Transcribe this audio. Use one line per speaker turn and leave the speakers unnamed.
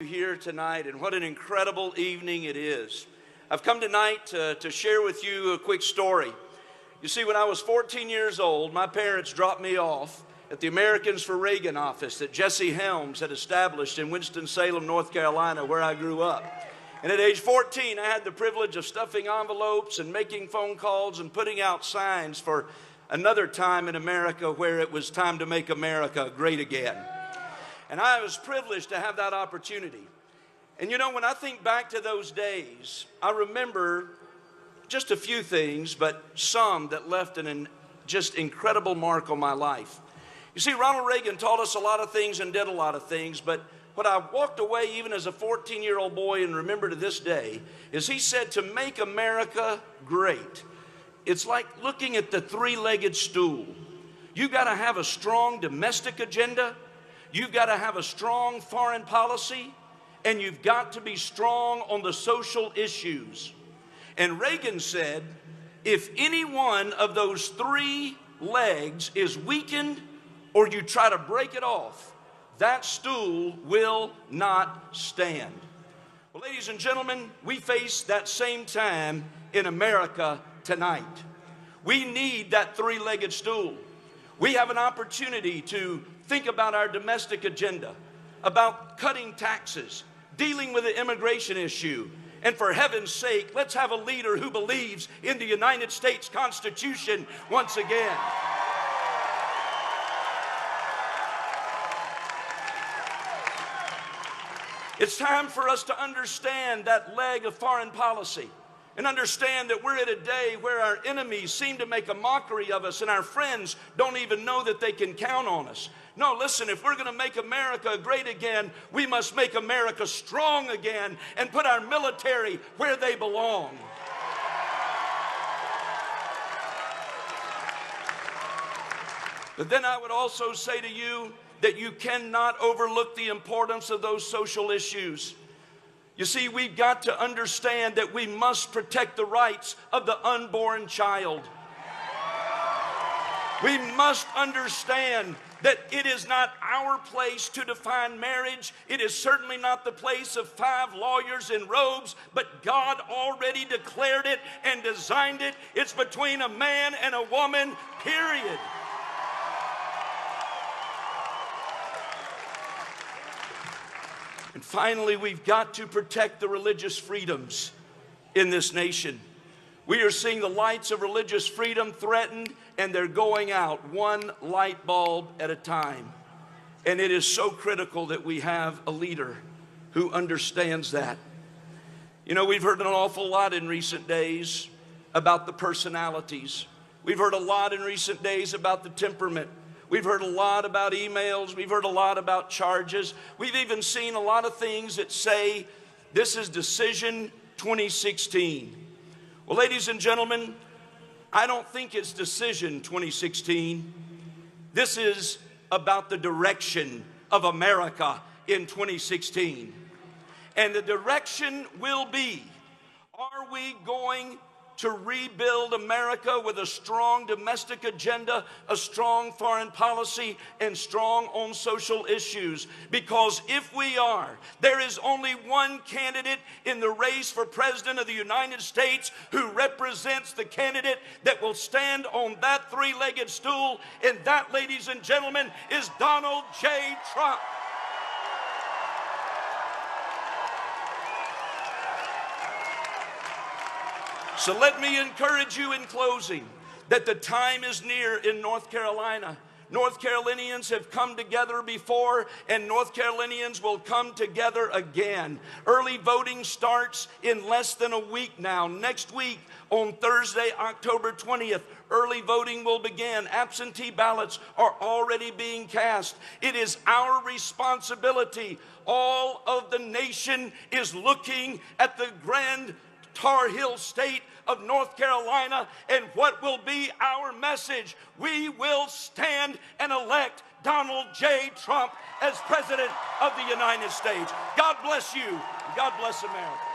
Here tonight, and what an incredible evening it is. I've come tonight to share with you a quick story. You see, when I was 14 years old, my parents dropped me off at the Americans for Reagan office that Jesse Helms had established in Winston-Salem, North Carolina, where I grew up. And at age 14, I had the privilege of stuffing envelopes and making phone calls and putting out signs for another time in America where it was time to make America great again. And I was privileged to have that opportunity. And you know, when I think back to those days, I remember just a few things, but some that left an just incredible mark on my life. You see, Ronald Reagan taught us a lot of things and did a lot of things, but what I walked away even as a 14-year-old boy and remember to this day is he said to make America great, it's like looking at the three-legged stool. You got to have a strong domestic agenda. You've got to have a strong foreign policy, and you've got to be strong on the social issues. And Reagan said, if any one of those three legs is weakened or you try to break it off, that stool will not stand. Well, ladies and gentlemen, we face that same time in America tonight. We need that three-legged stool. We have an opportunity to think about our domestic agenda, about cutting taxes, dealing with the immigration issue, and for heaven's sake, let's have a leader who believes in the United States Constitution once again. It's time for us to understand that leg of foreign policy and understand that we're at a day where our enemies seem to make a mockery of us and our friends don't even know that they can count on us. No, listen, if we're going to make America great again, we must make America strong again and put our military where they belong. But then I would also say to you that you cannot overlook the importance of those social issues. You see, we've got to understand that we must protect the rights of the unborn child. We must understand that it is not our place to define marriage. It is certainly not the place of 5 lawyers in robes, but God already declared it and designed it. It's between a man and a woman, period. And finally, we've got to protect the religious freedoms in this nation. We are seeing the lights of religious freedom threatened, and they're going out one light bulb at a time. And it is so critical that we have a leader who understands that. You know, we've heard an awful lot in recent days about the personalities. We've heard a lot in recent days about the temperament. We've heard a lot about emails. We've heard a lot about charges. We've even seen a lot of things that say this is decision 2016. Well, ladies and gentlemen, I don't think it's decision 2016. This is about the direction of America in 2016. And the direction will be, are we going to rebuild America with a strong domestic agenda, a strong foreign policy, and strong on social issues? Because if we are, there is only one candidate in the race for President of the United States who represents the candidate that will stand on that three-legged stool, and that, ladies and gentlemen, is Donald J. Trump. So let me encourage you in closing that the time is near in North Carolina. North Carolinians have come together before, and North Carolinians will come together again. Early voting starts in less than a week now. Next week, on Thursday, October 20th, early voting will begin. Absentee ballots are already being cast. It is our responsibility. All of the nation is looking at the grand Tar Heel state of North Carolina, and what will be our message? We will stand and elect Donald J. Trump as President of the United States. God bless you. God bless America.